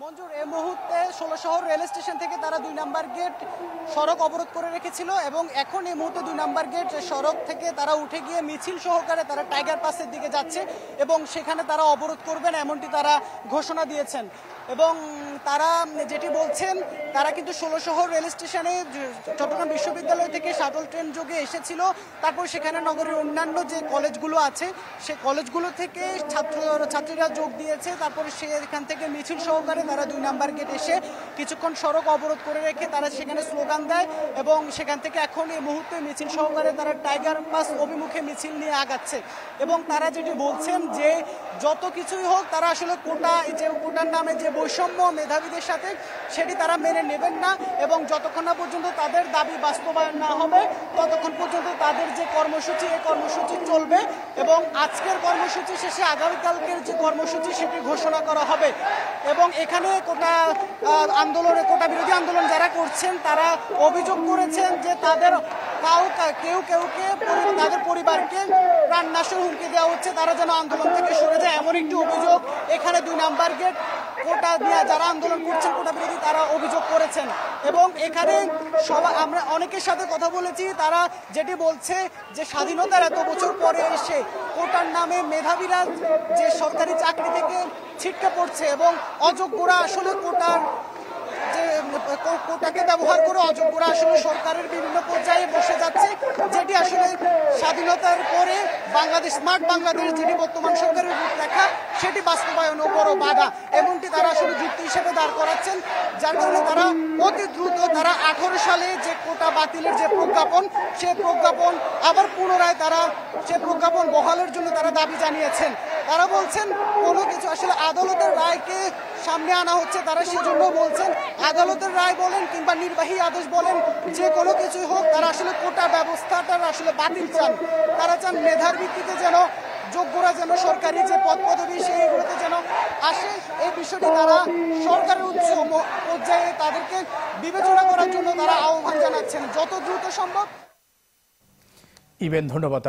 মঞ্জুর এই মুহূর্তে ১৬ শহর রেল স্টেশন থেকে তারা ২ নাম্বার গেট সড়ক অবরোধ করে রেখেছিল এবং এখন এই মুহূর্তে ২ নাম্বার গেট সড়ক থেকে তারা উঠে গিয়ে মিছিল সহকারে তারা টাইগার পাসের দিকে যাচ্ছে এবং সেখানে তারা অবরোধ করবেন এমনটি তারা ঘোষণা দিয়েছেন। এবং তারা যেটি বলছেন, তারা কিন্তু ১৬ শহর রেল স্টেশনে চট্টগ্রাম বিশ্ববিদ্যালয় থেকে শাটল ট্রেন যোগে এসেছিল। তারপর সেখানে নগরের অন্যান্য যে কলেজগুলো আছে সে কলেজগুলো থেকে ছাত্রীরা যোগ দিয়েছে। তারপরে সেখান থেকে মিছিল সহকারে তারা ২ নাম্বার গেট এসে কিছুক্ষণ সড়ক অবরোধ করে রেখে তারা সেখানে স্লোগান দেয় এবং সেখান থেকে এখন এই মুহূর্তে মিছিল সহকারে তারা টাইগার পাস অভিমুখে মিছিল নিয়ে আগাচ্ছে। এবং তারা যেটি বলছেন যে যত কিছুই হোক তারা আসলে কোটার নামে যে বৈষম্য মেধাবীদের সাথে সেটি তারা মেনে নেবেন না এবং যতক্ষণ না পর্যন্ত তাদের দাবি বাস্তবায়ন না হবে ততক্ষণ পর্যন্ত তাদের যে কর্মসূচি এই কর্মসূচি চলবে এবং আজকের কর্মসূচি শেষে আগামীকালকের যে কর্মসূচি সেটি ঘোষণা করা হবে। এবং এখানে কোটা বিরোধী আন্দোলন যারা করছেন তারা অভিযোগ করেছেন যে তাদের কেউকে তাদের পরিবারকে প্রাণনাশের হুমকি দেওয়া হচ্ছে, তারা যেন আন্দোলন থেকে সরে যায় এমন একটি অভিযোগ এখানে ২ নাম্বার গেট কোটা নিয়ে যারা আন্দোলন করছেন কোটা বিরোধী তারা অভিযোগ করেছেন। এবং এখানে আমরা অনেকের সাথে কথা বলেছি, তারা যেটি বলছে যে স্বাধীনতার এত বছর পরে এসে কোটার নামে মেধাবীরা যে সরকারি চাকরি থেকে ছিটকে পড়ছে এবং অযোগ্যরা আসলে কোটাকে ব্যবহার করে অযোগ্যরা আসলে সরকারের বিভিন্ন পর্যায়ে বসে যাচ্ছে, যেটি আসলে স্বাধীনতার পরে স্মার্ট বাংলাদেশ যেটি বর্তমান সরকারের রূপরেখা সেটি বাস্তবায়নও বড় বাধা এমনটি তারা আসলে যুক্তি হিসেবে দাঁড় করাচ্ছেন। যার কারণে তারা অতি দ্রুত তারা ১৮ সালে যে কোটা বাতিলের যে প্রজ্ঞাপন সে প্রজ্ঞাপন আবার পুনরায় তারা সে প্রজ্ঞাপন বহালের জন্য তারা দাবি জানিয়েছেন। তারা বলছেন কোনো কিছু আসলে আদালতের রায়কে সামনে আনা হচ্ছে, তারা সেজন্য বলছেন আদালতের রায় বলেন কিংবা নির্বাহী আদেশ বলেন যে কোনো কিছুই হোক তারা আসলে কোটা ব্যবস্থাটা আসলে বাতিল চান। তারা চান মেধার ভিত্তিতে যেন যোগ্যরা যেন সরকারি যে পদ পদবি সেইগুলোতে যেন আসে, এই বিষয়টি তারা সরকারের উচ্চ পর্যায়ে তাদেরকে বিবেচনা করার জন্য তারা আহ্বান জানাচ্ছেন যত দ্রুত সম্ভব। ধন্যবাদ।